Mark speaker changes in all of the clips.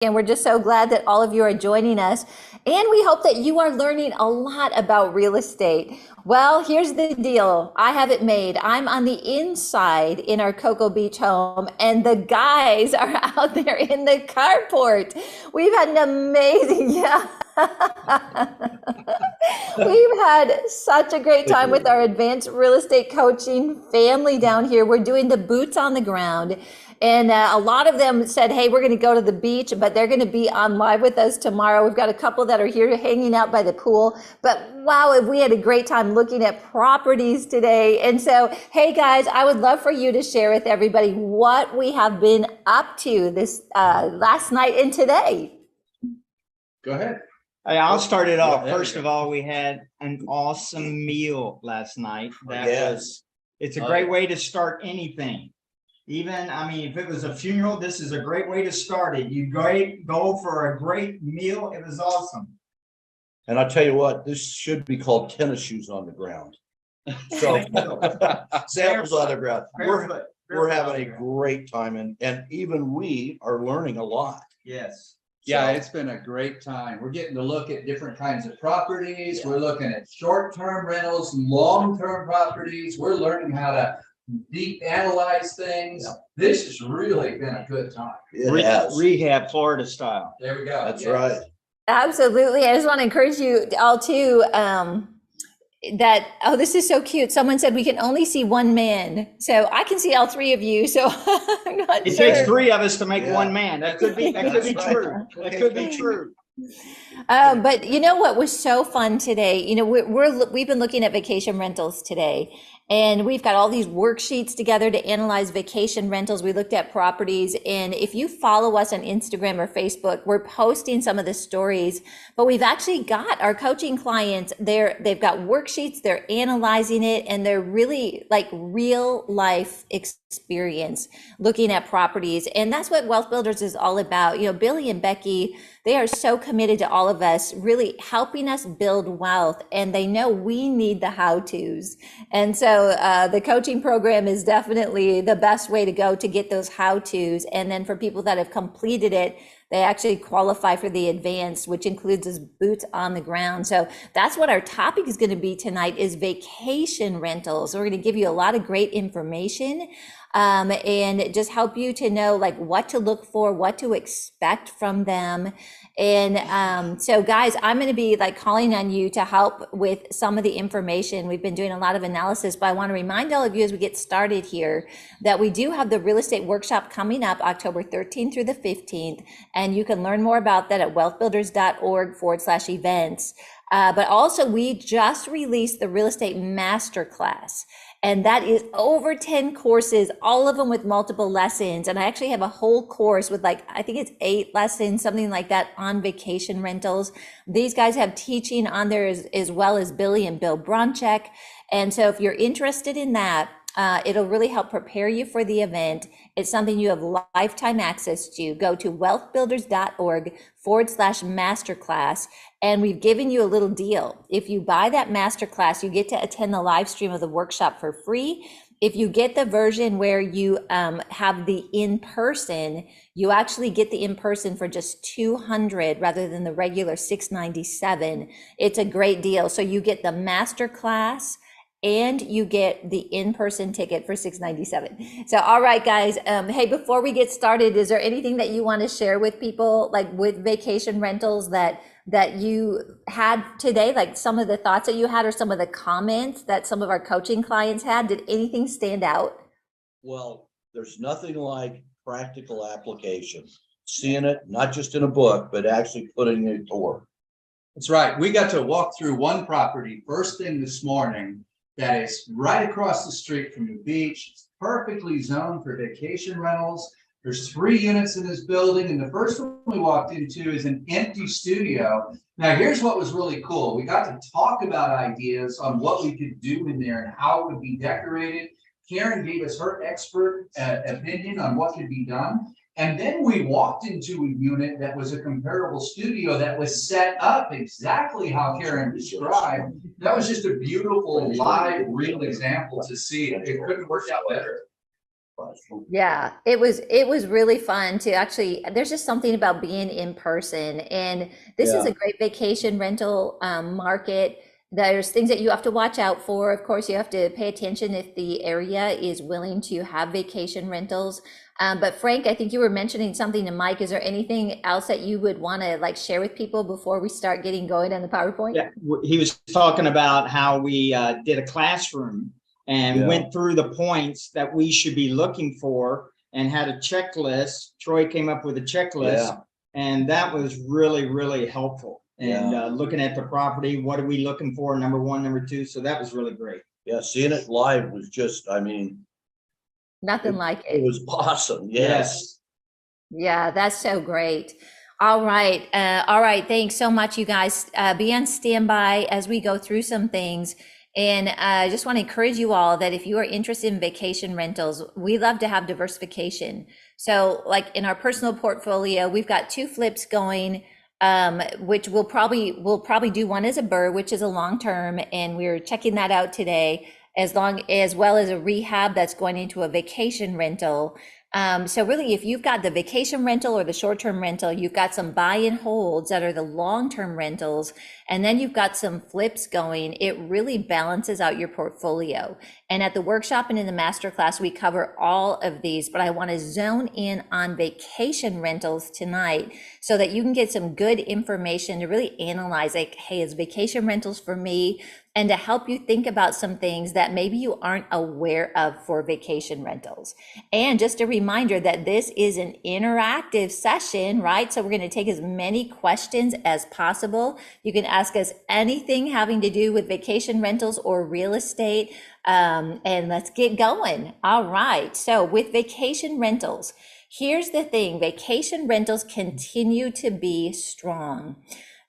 Speaker 1: And we're just so glad that all of you are joining us. And we hope that you are learning a lot about real estate. Well, here's the deal. I have it made. I'm on the inside in our Cocoa Beach home, and the guys are out there in the carport. We've had an amazing, yeah. We've had such a great time with our advanced real estate coaching family down here. We're doing the boots on the ground. And a lot of them said, hey, we're going to go to the beach, but they're going to be on live with us tomorrow. We've got a couple that are here hanging out by the pool. But wow, we had a great time looking at properties today. And so, hey guys, I would love for you to share with everybody what we have been up to this last night and today.
Speaker 2: Go ahead.
Speaker 3: I'll start it off. First of all, we had an awesome meal last night. It's a great way to start anything. Even, I mean, if it was a funeral, this is a great way to start it. You go for a great meal. It was awesome.
Speaker 2: And I'll tell you what, this should be called tennis shoes on the ground. So samples on the ground. We're having a great time, and even we are learning a lot.
Speaker 3: Yes.
Speaker 4: Yeah, it's been a great time. We're getting to look at different kinds of properties. We're looking at short-term rentals, long-term properties. We're learning how to deep analyze things. This has really been a good time.
Speaker 3: Rehab Florida style.
Speaker 4: There we go.
Speaker 2: That's right.
Speaker 1: Absolutely. I just want to encourage you all too, that, oh, this is so cute. Someone said we can only see one man. So I can see all three of you. So I'm not
Speaker 3: It
Speaker 1: sure.
Speaker 3: takes three of us to make one man. That could be true. That could be true.
Speaker 1: But you know what was so fun today? You know, we've been looking at vacation rentals today, and we've got all these worksheets together to analyze vacation rentals. We looked at properties, and if you follow us on Instagram or Facebook, we're posting some of the stories, but we've actually got our coaching clients there. They've got worksheets, they're analyzing it, and they're really like real life experience looking at properties. And that's what Wealth Builders is all about. You know, Billy and Becky, they are so committed to all of us, really helping us build wealth, and they know we need the how-tos. And so the coaching program is definitely the best way to go to get those how-tos. And then for people that have completed it, they actually qualify for the advanced, which includes those boots on the ground. So that's what our topic is going to be tonight, is vacation rentals. We're going to give you a lot of great information and just help you to know like what to look for, what to expect from them. And so guys, I'm going to be like calling on you to help with some of the information. We've been doing a lot of analysis, but I want to remind all of you as we get started here that we do have the real estate workshop coming up October 13th through the 15th. And you can learn more about that at wealthbuilders.org/events. But also we just released the real estate masterclass. And that is over 10 courses, all of them with multiple lessons. And I actually have a whole course with like, I think it's 8 lessons, something like that, on vacation rentals. These guys have teaching on there as well as Billy and Bill Bronchek. And so if you're interested in that, it'll really help prepare you for the event. It's something you have lifetime access to. Go to wealthbuilders.org/masterclass. And we've given you a little deal. If you buy that masterclass, you get to attend the live stream of the workshop for free. If you get the version where you have the in-person, you actually get the in-person for just $200 rather than the regular $697. It's a great deal. So you get the masterclass and you get the in-person ticket for $697. So, all right, guys. Hey, before we get started, is there anything that you want to share with people, like with vacation rentals that you had today, like some of the thoughts that you had or some of the comments that some of our coaching clients had? Did anything stand out?
Speaker 2: Well, there's nothing like practical application, seeing it not just in a book, but actually putting it to work.
Speaker 4: That's right. We got to walk through one property first thing this morning that is right across the street from the beach. It's perfectly zoned for vacation rentals. There's 3 units in this building, and the first one we walked into is an empty studio. Now, here's what was really cool. We got to talk about ideas on what we could do in there and how it would be decorated. Karen gave us her expert opinion on what could be done. And then we walked into a unit that was a comparable studio that was set up exactly how Karen described. That was just a beautiful live, real example to see. It couldn't work out better.
Speaker 1: Yeah, it was really fun to actually, there's just something about being in person, and this is
Speaker 2: Yeah.
Speaker 1: a great vacation rental market. There's things that you have to watch out for. Of course, you have to pay attention if the area is willing to have vacation rentals. But Frank, I think you were mentioning something to Mike. Is there anything else that you would want to like share with people before we start getting going on the PowerPoint?
Speaker 3: Yeah, he was talking about how we did a classroom and went through the points that we should be looking for and had a checklist. Troy came up with a checklist, and that was really, really helpful. And looking at the property, what are we looking for? Number one, number two. So that was really great.
Speaker 2: Yeah, seeing it live was just, I mean,
Speaker 1: Nothing like
Speaker 2: it
Speaker 1: it.
Speaker 2: was awesome. Yes.
Speaker 1: Yeah, that's so great. All right. All right. Thanks so much, you guys. Be on standby as we go through some things. And I just want to encourage you all that if you are interested in vacation rentals, we love to have diversification. So like in our personal portfolio, we've got 2 flips going, which we'll probably do one as a BRRRR, which is a long-term, and we're checking that out today, as well as a rehab that's going into a vacation rental. So really, if you've got the vacation rental or the short-term rental, you've got some buy and holds that are the long-term rentals, and then you've got some flips going, it really balances out your portfolio. And at the workshop and in the masterclass, we cover all of these, but I want to zone in on vacation rentals tonight so that you can get some good information to really analyze, like, hey, is vacation rentals for me? And to help you think about some things that maybe you aren't aware of for vacation rentals. And just a reminder that this is an interactive session, right? So we're going to take as many questions as possible. You can ask us anything having to do with vacation rentals or real estate. And let's get going. All right. So with vacation rentals, here's the thing. Vacation rentals continue to be strong.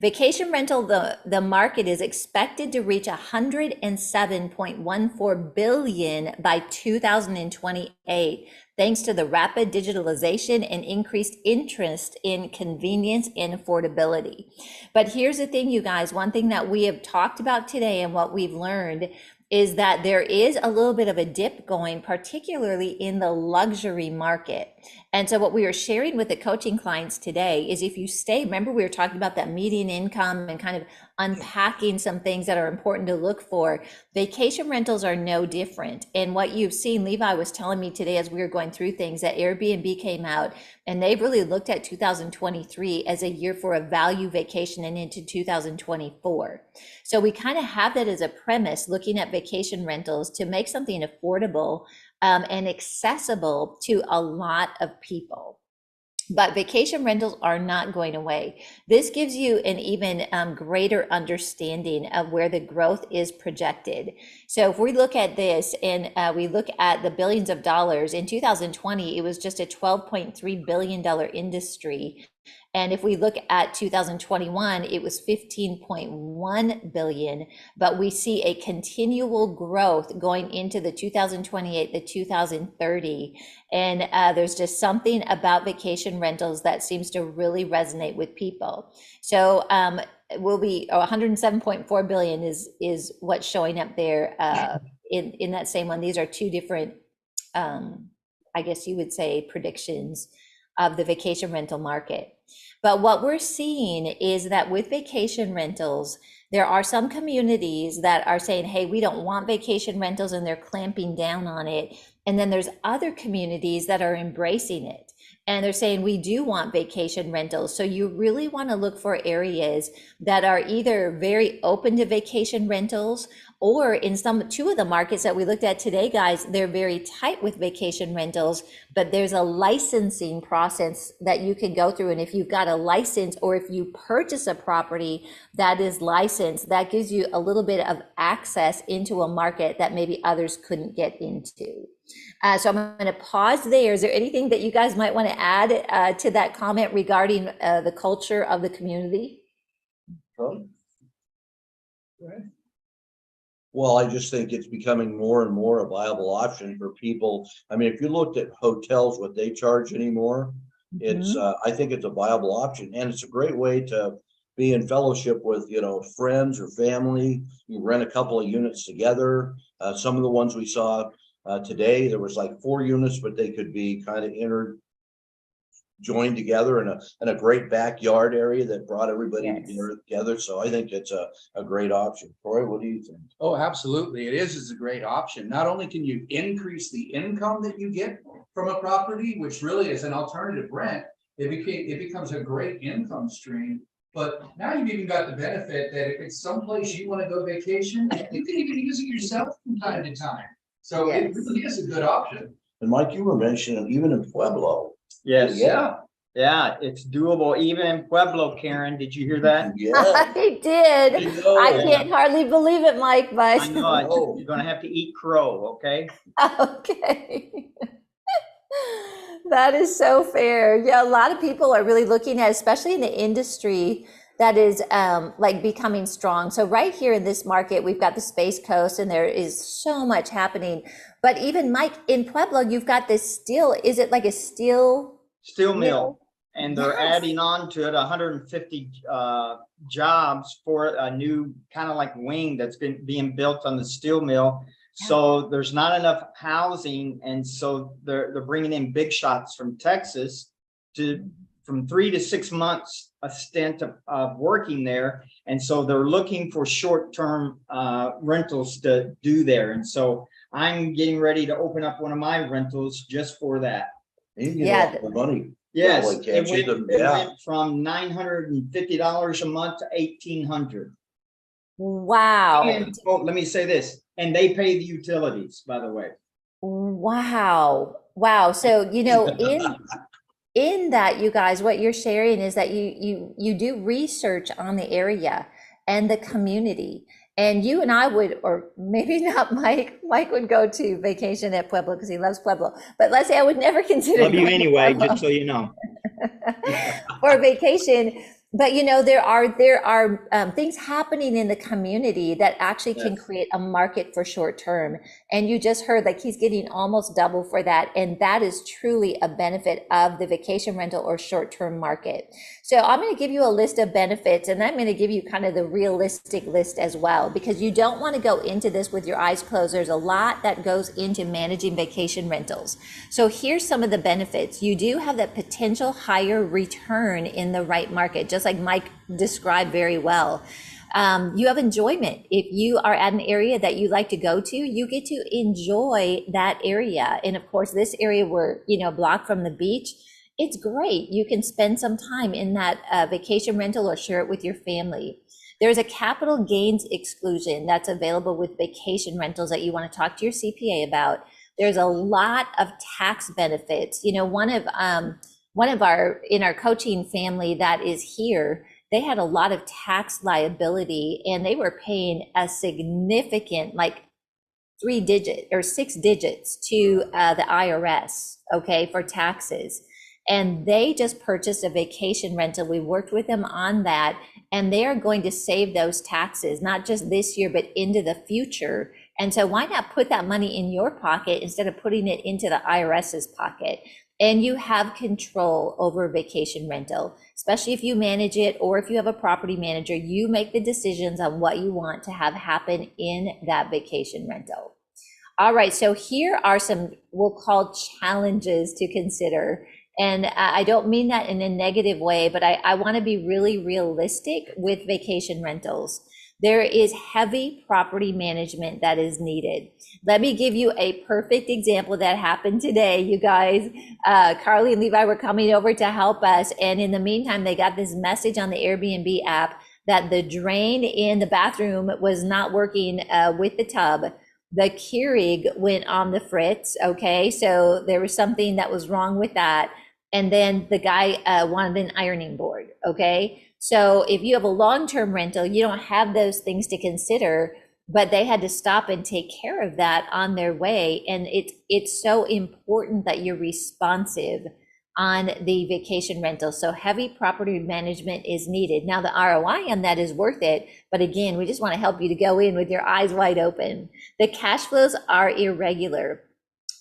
Speaker 1: Vacation rental, the market is expected to reach 107.14 billion by 2028, thanks to the rapid digitalization and increased interest in convenience and affordability. But here's the thing, you guys, one thing that we have talked about today and what we've learned is that there is a little bit of a dip going, particularly in the luxury market. And so what we are sharing with the coaching clients today is if you stay, remember we were talking about that median income and kind of unpacking some things that are important to look for. Vacation rentals are no different. And what you've seen, Levi was telling me today as we were going through things, that Airbnb came out and they've really looked at 2023 as a year for a value vacation and into 2024. So we kind of have that as a premise, looking at vacation rentals to make something affordable and accessible to a lot of people. But vacation rentals are not going away. This gives you an even greater understanding of where the growth is projected. So if we look at this and we look at the billions of dollars, in 2020, it was just a $12.3 billion industry. And if we look at 2021, it was 15.1 billion, but we see a continual growth going into the 2028, the 2030. And there's just something about vacation rentals that seems to really resonate with people. So will be 107.4 billion is what's showing up there in that same one. These are 2 different, I guess you would say, predictions of the vacation rental market. But what we're seeing is that with vacation rentals, there are some communities that are saying, hey, we don't want vacation rentals, and they're clamping down on it. And then there's other communities that are embracing it. And they're saying, we do want vacation rentals. So you really want to look for areas that are either very open to vacation rentals, or in 2 of the markets that we looked at today, guys, they're very tight with vacation rentals, but there's a licensing process that you can go through. And if you've got a license, or if you purchase a property that is licensed, that gives you a little bit of access into a market that maybe others couldn't get into. So I'm going to pause there. Is there anything that you guys might want to add to that comment regarding the culture of the community?
Speaker 2: Well, I just think it's becoming more and more a viable option for people. I mean, if you looked at hotels, what they charge anymore, it's I think it's a viable option, and it's a great way to be in fellowship with, you know, friends or family. You rent a couple of units together. Some of the ones we saw, Today, there was like 4 units, but they could be kind of joined together in a great backyard area that brought everybody
Speaker 1: Yes.
Speaker 2: together. So I think it's a great option. Troy, what do you think?
Speaker 4: Oh, absolutely. It is a great option. Not only can you increase the income that you get from a property, which really is an alternative rent, it becomes a great income stream. But now you've even got the benefit that if it's someplace you want to go vacation, you can even use it yourself from time to time. So it
Speaker 1: Yes.
Speaker 4: really is a good option.
Speaker 2: And Mike, you were mentioning even in Pueblo.
Speaker 3: Yes.
Speaker 2: Yeah.
Speaker 3: Yeah, it's doable even in Pueblo, Karen. Did you hear that?
Speaker 2: Yeah.
Speaker 1: I did.
Speaker 2: I know.
Speaker 1: I can't hardly believe it, Mike, but
Speaker 3: I know it. You're gonna have to eat crow, okay?
Speaker 1: okay. That is so fair. Yeah, a lot of people are really looking at, especially in the industry that is like becoming strong. So right here in this market, we've got the Space Coast and there is so much happening. But even Mike, in Pueblo, you've got this steel, is it like a steel
Speaker 3: Mill. And they're
Speaker 1: Yes.
Speaker 3: adding on to it 150 jobs for a new kind of like wing that's being built on the steel mill. So there's not enough housing, and so they're bringing in big shots from Texas from 3 to 6 months a stint of working there, and so they're looking for short-term rentals to do there. And so I'm getting ready to open up one of my rentals just for that.
Speaker 2: You get
Speaker 1: Yeah.
Speaker 2: a lot of money.
Speaker 3: Yes,
Speaker 2: Like, can't
Speaker 3: it went from $950 a month to $1,800.
Speaker 1: Wow.
Speaker 3: And let me say this, and they pay the utilities, by the way.
Speaker 1: Wow. Wow. So, in that, you guys, what you're sharing is that you do research on the area and the community. And you and I would, or maybe not Mike would go to vacation at Pueblo because he loves Pueblo. But let's say I would never consider
Speaker 3: Love you
Speaker 1: going to
Speaker 3: anyway,
Speaker 1: Pueblo
Speaker 3: just so you know.
Speaker 1: for vacation. But there are things happening in the community that actually can create a market for short term. And you just heard like he's getting almost double for that. And that is truly a benefit of the vacation rental or short term market. So I'm going to give you a list of benefits, and I'm going to give you kind of the realistic list as well, because you don't want to go into this with your eyes closed. There's a lot that goes into managing vacation rentals. So here's some of the benefits. You do have that potential higher return in the right market, just like Mike described very well. You have enjoyment. If you are at an area that you like to go to, you get to enjoy that area. And of course, this area we're, blocked from the beach, it's great. You can spend some time in that vacation rental or share it with your family. There's a capital gains exclusion that's available with vacation rentals that you want to talk to your CPA about. There's a lot of tax benefits. One of our, in our coaching family that is here, they had a lot of tax liability and they were paying a significant, like 6 digits to the IRS, okay, for taxes. And they just purchased a vacation rental. We worked with them on that, and they are going to save those taxes, not just this year, but into the future. And so why not put that money in your pocket instead of putting it into the IRS's pocket? And you have control over vacation rental, especially if you manage it or if you have a property manager. You make the decisions on what you want to have happen in that vacation rental. All right, so here are some we'll call challenges to consider. And I don't mean that in a negative way, but I want to be really realistic with vacation rentals. There is heavy property management that is needed. Let me give you a perfect example that happened today, you guys. Carly and Levi were coming over to help us. And in the meantime, they got this message on the Airbnb app that the drain in the bathroom was not working with the tub. The Keurig went on the fritz, okay? So there was something that was wrong with that. And then the guy wanted an ironing board, okay? So if you have a long-term rental, you don't have those things to consider, but they had to stop and take care of that on their way. And it's so important that you're responsive on the vacation rental. So heavy property management is needed. Now the ROI on that is worth it, but again, we just want to help you to go in with your eyes wide open. The cash flows are irregular.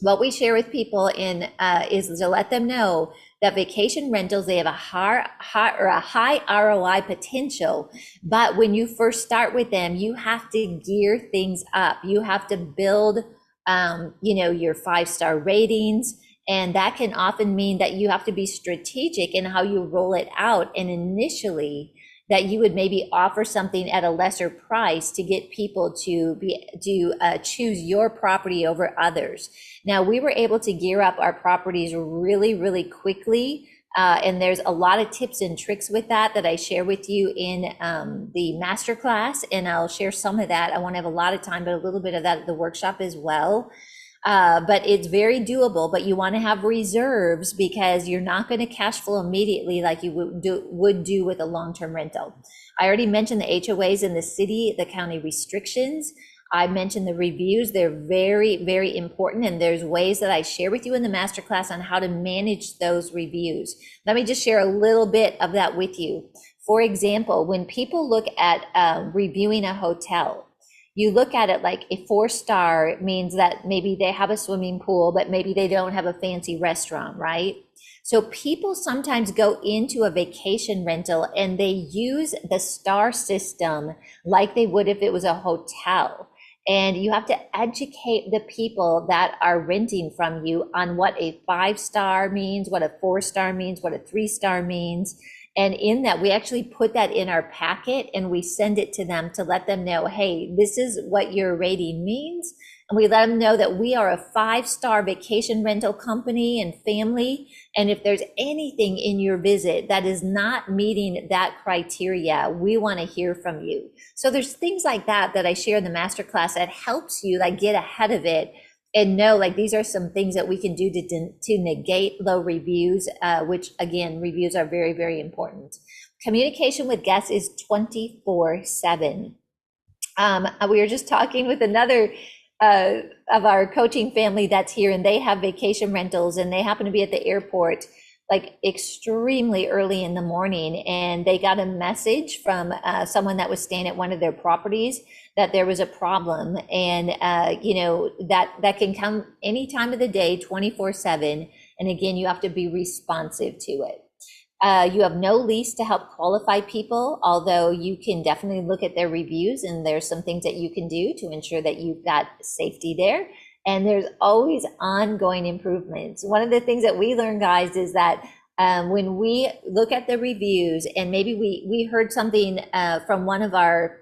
Speaker 1: What we share with people is to let them know that vacation rentals, they have a high ROI potential, but when you first start with them, you have to gear things up. You have to build your 5-star ratings. And that can often mean that you have to be strategic in how you roll it out. And initially, that you would maybe offer something at a lesser price to get people to choose your property over others. Now, we were able to gear up our properties really, really quickly. And there's a lot of tips and tricks with that I share with you in the masterclass, and I'll share some of that. I won't have a lot of time, but a little bit of that at the workshop as well. But it's very doable, but you want to have reserves because you're not going to cash flow immediately like you would do with a long-term rental. I already mentioned the HOAs in the city, the county restrictions. I mentioned the reviews. They're very, very important. And there's ways that I share with you in the masterclass on how to manage those reviews. Let me just share a little bit of that with you. For example, when people look at reviewing a hotel, you look at it like a 4-star means that maybe they have a swimming pool, but maybe they don't have a fancy restaurant, right? So people sometimes go into a vacation rental and they use the star system like they would if it was a hotel. And you have to educate the people that are renting from you on what a 5-star means, what a 4-star means, what a 3-star means. And in that, we actually put that in our packet and we send it to them to let them know, hey, this is what your rating means. And we let them know that we are a 5-star vacation rental company and family. And if there's anything in your visit that is not meeting that criteria, we want to hear from you. So there's things like that I share in the masterclass that helps you like get ahead of it and know like these are some things that we can do to negate low reviews, which again, reviews are very, very important. Communication with guests is 24/7. We were just talking with another of our coaching family that's here, and they have vacation rentals, and they happen to be at the airport like extremely early in the morning, and they got a message from someone that was staying at one of their properties that there was a problem, and that can come any time of the day, 24/7. And again, you have to be responsive to it. You have no lease to help qualify people, although you can definitely look at their reviews, and there's some things that you can do to ensure that you've got safety there. And there's always ongoing improvements. One of the things that we learn, guys, is that when we look at the reviews, and maybe we heard something from one of our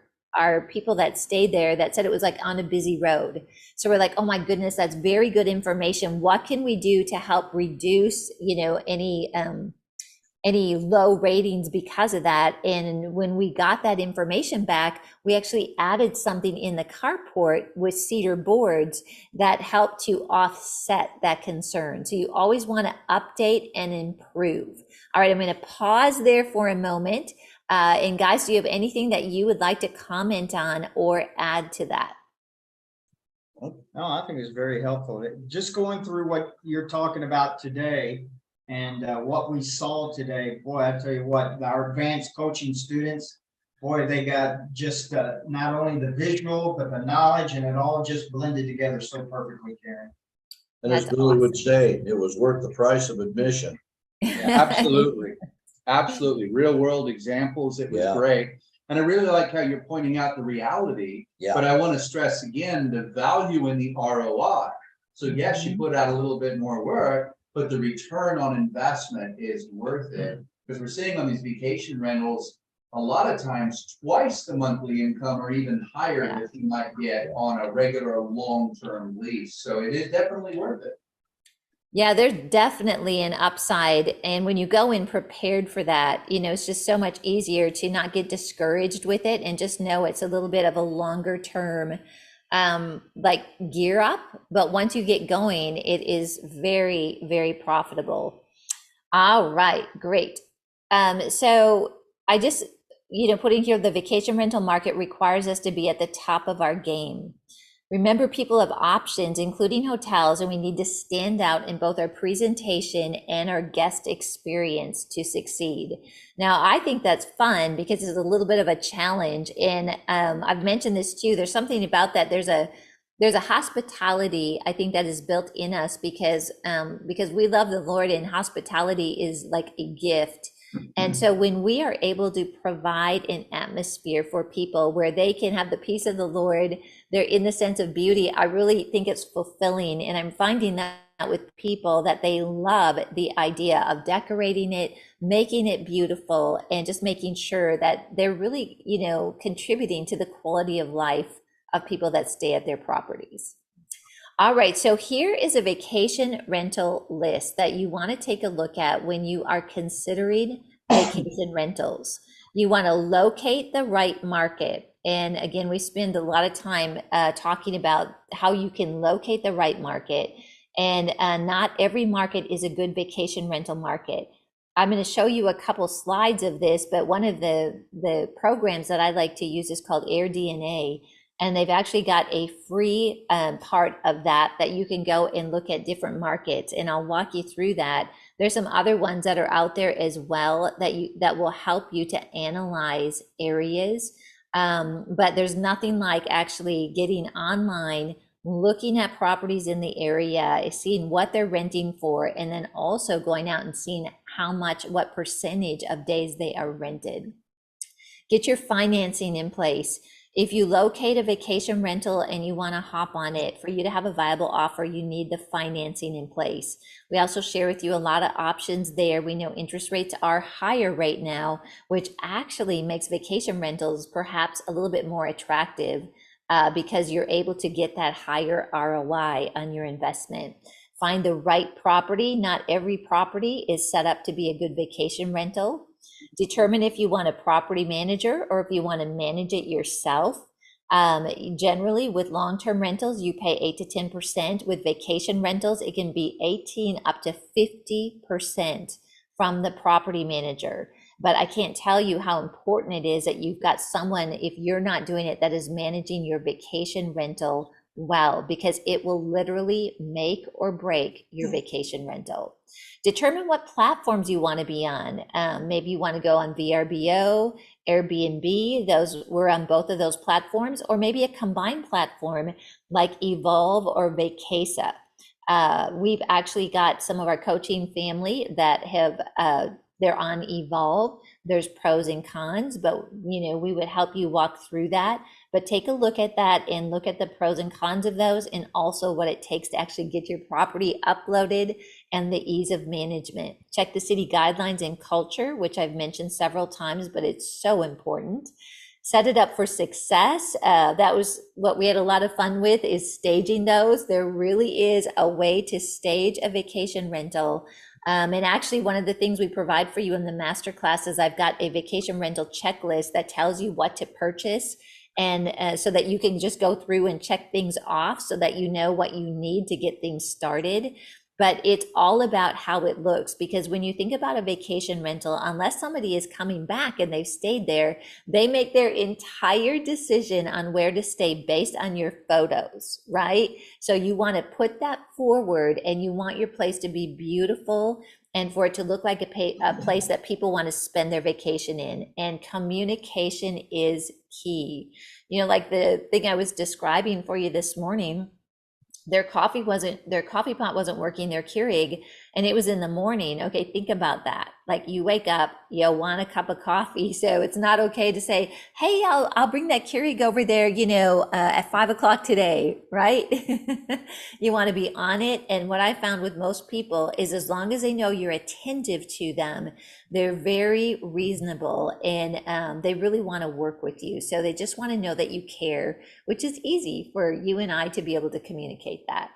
Speaker 1: people that stayed there that said it was like on a busy road. So we're like, oh my goodness, that's very good information. What can we do to help reduce, any low ratings because of that? And when we got that information back, we actually added something in the carport with cedar boards that helped to offset that concern. So you always want to update and improve. All right, I'm going to pause there for a moment. And guys, do you have anything that you would like to comment on or add to that?
Speaker 3: No, I think it's very helpful. Just going through what you're talking about today, and what we saw today, boy, I tell you what, our advanced coaching students, boy, they got just not only the visual, but the knowledge, and it all just blended together so perfectly, Karen.
Speaker 2: And as Billy would say, it was worth the price of admission.
Speaker 4: Yeah, absolutely. Absolutely. Real world examples. It was great. And I really like how you're pointing out the reality, but I want to stress again, the value in the ROI. So yes, you put out a little bit more work, but the return on investment is worth it, because we're seeing on these vacation rentals, a lot of times twice the monthly income or even higher that you might get on a regular long-term lease. So it is definitely worth it.
Speaker 1: Yeah, there's definitely an upside. And when you go in prepared for that, it's just so much easier to not get discouraged with it and just know it's a little bit of a longer term like gear up, but once you get going, it is very, very profitable. All right, great. So I just, putting here, the vacation rental market requires us to be at the top of our game. Remember, people have options, including hotels, and we need to stand out in both our presentation and our guest experience to succeed. Now, I think that's fun because it's a little bit of a challenge. And I've mentioned this too. There's something about that. There's a hospitality, I think, that is built in us because we love the Lord, and hospitality is like a gift. And so when we are able to provide an atmosphere for people where they can have the peace of the Lord, they're in the sense of beauty, I really think it's fulfilling. And I'm finding that with people, that they love the idea of decorating it, making it beautiful, and just making sure that they're really, contributing to the quality of life of people that stay at their properties. All right, so here is a vacation rental list that you want to take a look at when you are considering vacation rentals. You want to locate the right market. And again, we spend a lot of time talking about how you can locate the right market. And not every market is a good vacation rental market. I'm going to show you a couple slides of this, but one of the programs that I like to use is called AirDNA. And they've actually got a free part of that you can go and look at different markets, and I'll walk you through that. There's some other ones that are out there as well that will help you to analyze areas. But there's nothing like actually getting online, looking at properties in the area, seeing what they're renting for, and then also going out and seeing what percentage of days they are rented. Get your financing in place. If you locate a vacation rental and you want to hop on it, for you to have a viable offer, you need the financing in place. We also share with you a lot of options there. We know interest rates are higher right now, which actually makes vacation rentals perhaps a little bit more attractive because you're able to get that higher ROI on your investment. Find the right property. Not every property is set up to be a good vacation rental. Determine if you want a property manager or if you want to manage it yourself. Generally, with long-term rentals, you pay 8 to 10%. With vacation rentals, it can be 18 up to 50% from the property manager. But I can't tell you how important it is that you've got someone, if you're not doing it, that is managing your vacation rental well, because it will literally make or break your vacation rental. Determine what platforms you want to be on. Maybe you want to go on VRBO, Airbnb, we're on both of those platforms, or maybe a combined platform like Evolve or Vacasa. We've actually got some of our coaching family that have they're on Evolve. There's pros and cons, but we would help you walk through that. But take a look at that and look at the pros and cons of those, and also what it takes to actually get your property uploaded and the ease of management. Check the city guidelines and culture, which I've mentioned several times, but it's so important. Set it up for success. That was what we had a lot of fun with, is staging those. There really is a way to stage a vacation rental. And actually, one of the things we provide for you in the Masterclass is I've got a vacation rental checklist that tells you what to purchase, and so that you can just go through and check things off so that you know what you need to get things started. But it's all about how it looks, because when you think about a vacation rental, unless somebody is coming back and they've stayed there, they make their entire decision on where to stay based on your photos, right? So you want to put that forward, and you want your place to be beautiful and for it to look like a place that people want to spend their vacation in. And communication is key. Like the thing I was describing for you this morning, their coffee pot wasn't working, their Keurig, and it was in the morning. Okay, think about that. Like, you wake up, you want a cup of coffee, so it's not okay to say, hey, I'll bring that Keurig over there, at 5 o'clock today, right? You want to be on it. And what I found with most people is, as long as they know you're attentive to them, they're very reasonable, and they really want to work with you. So they just want to know that you care, which is easy for you and I to be able to communicate that.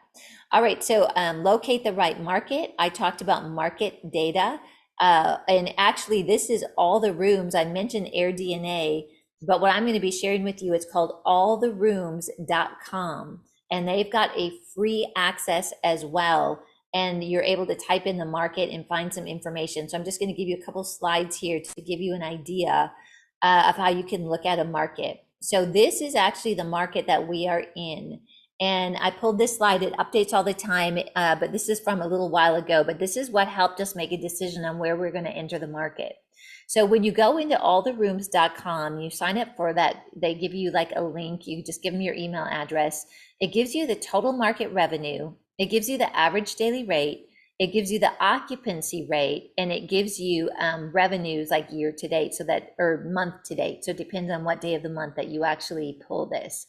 Speaker 1: All right, so locate the right market. I talked about market data. And actually, this is all the rooms. I mentioned AirDNA, but what I'm going to be sharing with you, it's called alltherooms.com. And they've got a free access as well. And you're able to type in the market and find some information. So I'm just going to give you a couple slides here to give you an idea of how you can look at a market. So this is actually the market that we are in. And I pulled this slide, it updates all the time, but this is from a little while ago, but this is what helped us make a decision on where we're going to enter the market. So when you go into alltherooms.com, you sign up for that, they give you like a link, you just give them your email address. It gives you the total market revenue. It gives you the average daily rate. it gives you the occupancy rate, and it gives you revenues like year to date, so that, or month to date. So it depends on what day of the month that you actually pull this.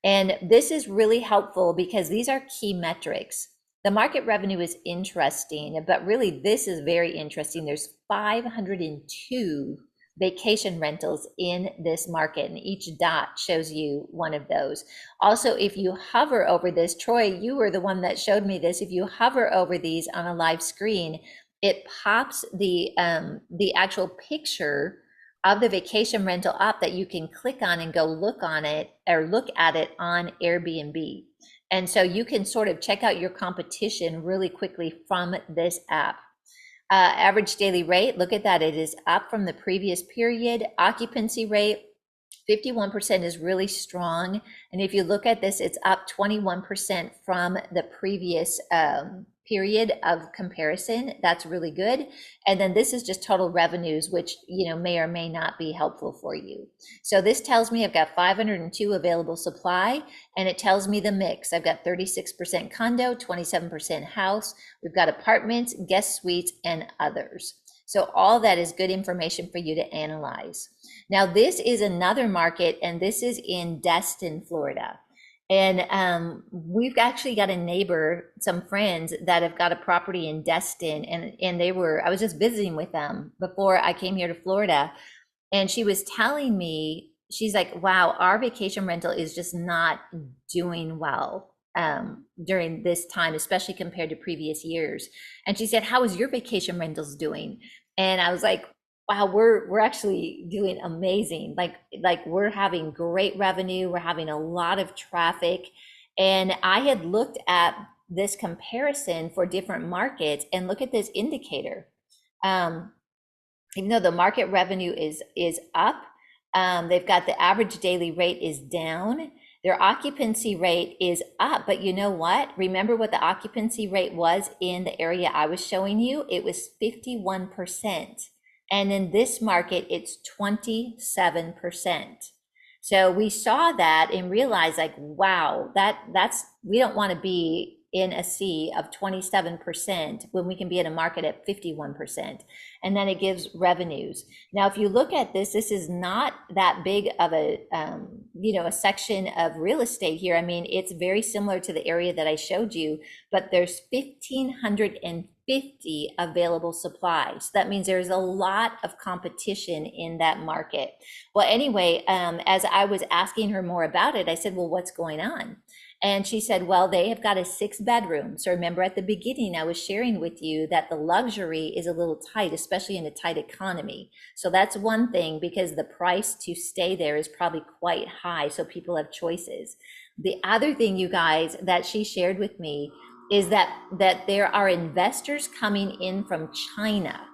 Speaker 1: And this is really helpful because these are key metrics. The market revenue is interesting, but really this is very interesting. There's 502 vacation rentals in this market, and each dot shows you one of those. Also, if you hover over this, Troy, you were the one that showed me this. If you hover over these on a live screen, it pops the actual picture of the vacation rental up that you can click on and go look on it, or look at it on Airbnb. And so you can sort of check out your competition really quickly from this app. Average daily rate, look at that. It is up from the previous period. Occupancy rate, 51% is really strong. And if you look at this, it's up 21% from the previous period of comparison. That's really good. And then this is just total revenues, which, you know, may or may not be helpful for you. So this tells me I've got 502 available supply, and it tells me the mix. I've got 36% condo, 27% house. We've got apartments, guest suites, and others. So all that is good information for you to analyze. Now, this is another market, and this is in Destin, Florida. And we've actually got a neighbor, some friends that have got a property in Destin, and I was just visiting with them before I came here to Florida. And she was telling me, she's like, wow, our vacation rental is just not doing well during this time, especially compared to previous years. And she said, how is your vacation rentals doing? And I was like, wow, we're actually doing amazing. Like we're having great revenue. We're having a lot of traffic. And I had looked at this comparison for different markets, and look at this indicator. Even though the market revenue is up, they've got the average daily rate is down. Their occupancy rate is up, but you know what? Remember what the occupancy rate was in the area I was showing you? It was 51%. And in this market, it's 27%. So we saw that and realized, like, wow, we don't want to be in a sea of 27% when we can be in a market at 51%. And then it gives revenues. Now, if you look at this, this is not that big of a, a section of real estate here. I mean, it's very similar to the area that I showed you, but there's 1,550 available supplies. So that means there's a lot of competition in that market. Well, anyway, as I was asking her more about it, I said, well, what's going on? And she said, well, they have got a 6-bedroom. So remember at the beginning, I was sharing with you that the luxury is a little tight, especially in a tight economy. So that's one thing, because the price to stay there is probably quite high. So people have choices. The other thing, you guys, that she shared with me is that there are investors coming in from China.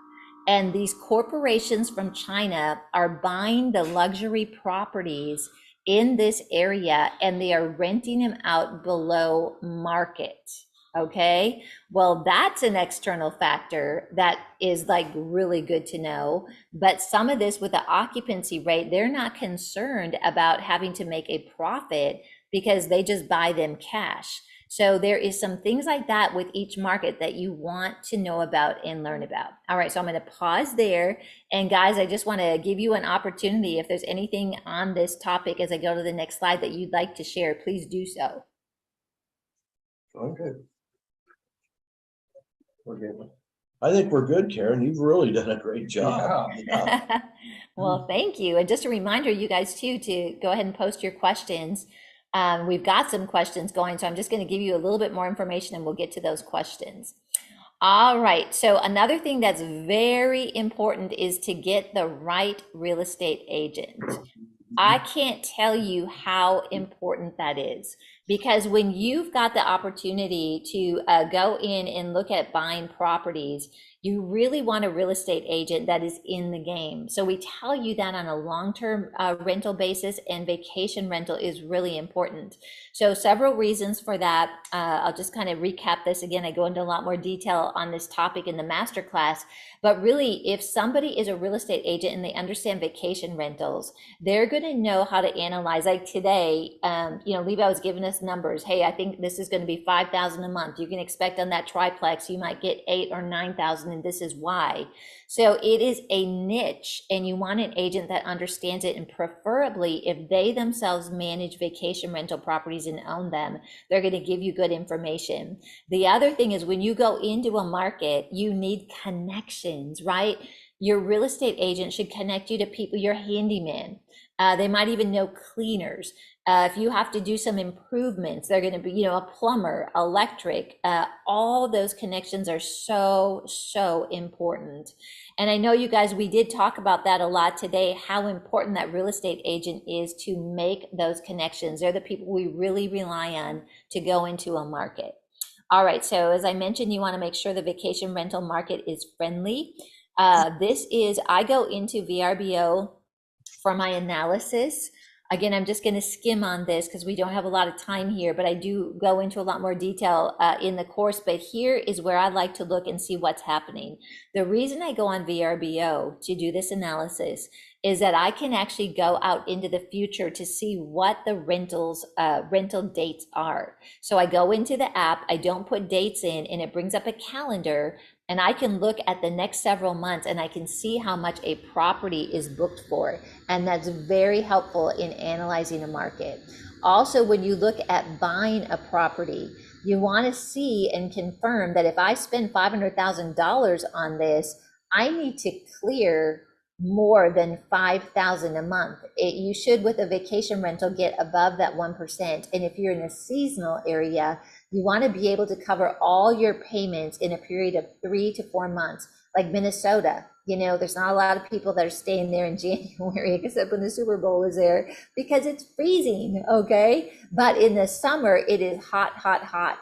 Speaker 1: And these corporations from China are buying the luxury properties in this area, and they are renting them out below market. Okay, well, that's an external factor that is like really good to know. But some of this with the occupancy rate, they're not concerned about having to make a profit because they just buy them cash. So there is some things like that with each market that you want to know about and learn about. All right, so I'm going to pause there. And guys, I just want to give you an opportunity. If there's anything on this topic as I go to the next slide that you'd like to share, please do so.
Speaker 2: Okay. I think we're good, Karen. You've really done a great job.
Speaker 4: Yeah.
Speaker 1: Well, thank you. And just a reminder, you guys too, to go ahead and post your questions. We've got some questions going, so I'm just going to give you a little bit more information and we'll get to those questions. All right, so another thing that's very important is to get the right real estate agent. I can't tell you how important that is, because when you've got the opportunity to go in and look at buying properties, you really want a real estate agent that is in the game. So we tell you that on a long-term rental basis, and vacation rental is really important. So several reasons for that. I'll just kind of recap this again. I go into a lot more detail on this topic in the masterclass, but really, if somebody is a real estate agent and they understand vacation rentals, they're going to know how to analyze. Like today, Levi was giving us us numbers. Hey, I think this is going to be 5,000 a month. You can expect on that triplex, you might get 8 or 9,000, and this is why. So it is a niche, and you want an agent that understands it, and preferably if they themselves manage vacation rental properties and own them, they're going to give you good information. The other thing is when you go into a market, you need connections, right? Your real estate agent should connect you to people, your handyman. They might even know cleaners. If you have to do some improvements, they're going to be, you know, a plumber, electric. All those connections are so important. And I know you guys, we did talk about that a lot today, how important that real estate agent is to make those connections. They're the people we really rely on to go into a market. All right, so as I mentioned, you want to make sure the vacation rental market is friendly. I go into VRBO for my analysis. Again, I'm just going to skim on this because we don't have a lot of time here, but I do go into a lot more detail in the course. But here is where I like to look and see what's happening. The reason I go on VRBO to do this analysis is that I can actually go out into the future to see what the rental dates are. So I go into the app, I don't put dates in, and it brings up a calendar, and I can look at the next several months and I can see how much a property is booked for. And that's very helpful in analyzing a market. Also, when you look at buying a property, you want to see and confirm that if I spend $500,000 on this, I need to clear more than $5,000 a month. You should, with a vacation rental, get above that 1%. And if you're in a seasonal area, you want to be able to cover all your payments in a period of 3 to 4 months. Like Minnesota, you know, there's not a lot of people that are staying there in January, except when the Super Bowl is there, because it's freezing, okay? But in the summer, it is hot,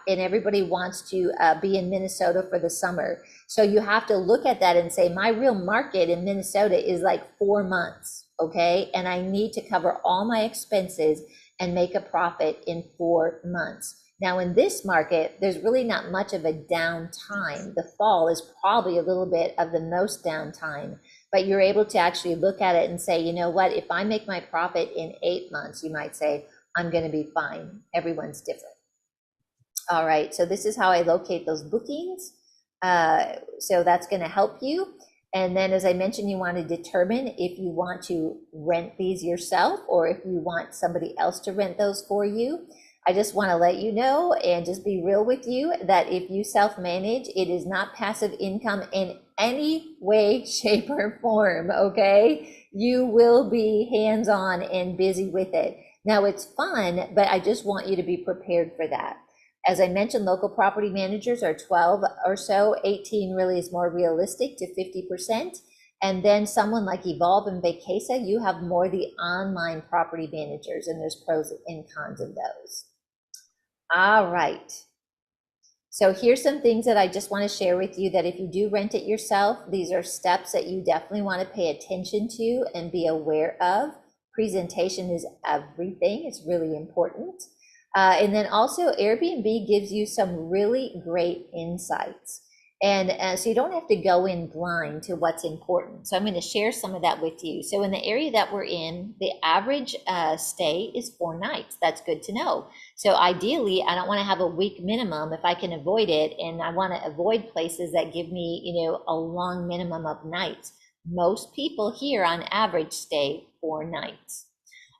Speaker 1: and everybody wants to be in Minnesota for the summer. So you have to look at that and say, my real market in Minnesota is like 4 months, okay? And I need to cover all my expenses and make a profit in 4 months. Now in this market, there's really not much of a downtime. The fall is probably a little bit of the most downtime, but you're able to actually look at it and say, you know what, if I make my profit in 8 months, you might say, I'm going to be fine. Everyone's different. All right, so this is how I locate those bookings. So that's going to help you. And then, as I mentioned, you want to determine if you want to rent these yourself or if you want somebody else to rent those for you. I just want to let you know and just be real with you that if you self-manage, it is not passive income in any way, shape, or form, okay? You will be hands-on and busy with it. Now, it's fun, but I just want you to be prepared for that. As I mentioned, local property managers are 12 or so. 18 really is more realistic to 50%. And then someone like Evolve and Vacasa, you have more the online property managers, and there's pros and cons of those. All right. So here's some things that I just want to share with you that if you do rent it yourself, these are steps that you definitely want to pay attention to and be aware of. Presentation is everything. It's really important. And then also Airbnb gives you some really great insights. And so you don't have to go in blind to what's important. So I'm going to share some of that with you. So in the area that we're in, the average stay is 4 nights. That's good to know. So ideally, I don't want to have a week minimum if I can avoid it. And I want to avoid places that give me, you know, a long minimum of nights. Most people here on average stay 4 nights.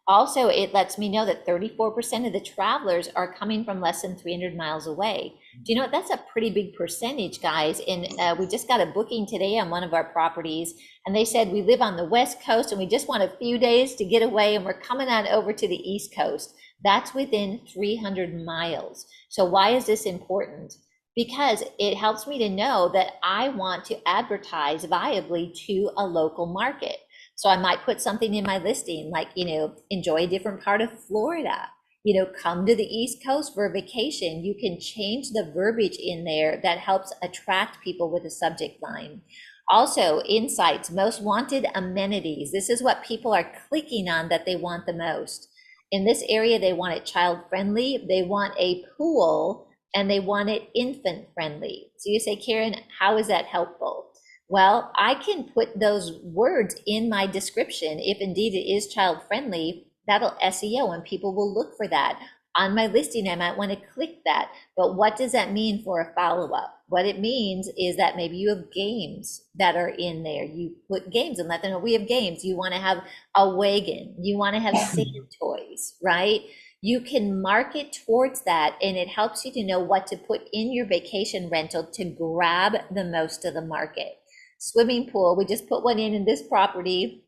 Speaker 1: Also, it lets me know that 34% of the travelers are coming from less than 300 miles away. Do you know what? That's a pretty big percentage, guys. And we just got a booking today on one of our properties, and they said we live on the West Coast and we just want a few days to get away, and we're coming on over to the East Coast. That's within 300 miles. So why is this important? Because it helps me to know that I want to advertise viably to a local market. So I might put something in my listing like, you know, enjoy a different part of Florida, you know, come to the East Coast for a vacation. You can change the verbiage in there that helps attract people with a subject line. Also, insights, most wanted amenities. This is what people are clicking on that they want the most. In this area, they want it child friendly, they want a pool, and they want it infant friendly. So you say, Karen, how is that helpful? Well, I can put those words in my description. If indeed it is child friendly, that'll SEO and people will look for that. on my listing, I might want to click that. But what does that mean for a follow-up? What it means is that maybe you have games that are in there. You put games and let them know we have games. You want to have a wagon. You want to have sand toys, right? You can market towards that, and it helps you to know what to put in your vacation rental to grab the most of the market. Swimming pool, we just put one in this property.